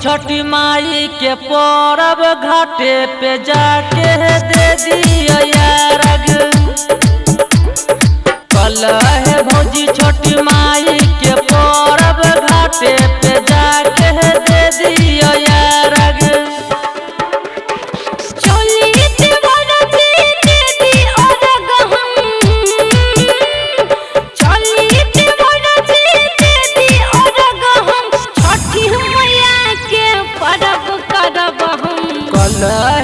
छठी माई के परब घाटे पे जाके दे दिया यारग। कल है भौजी छठी माई के परब घाटे पे जाके दे दिया यारग।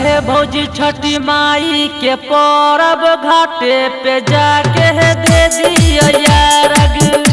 है भौजी छठी माई के परब घाटे पे जाके दे दिया यारग।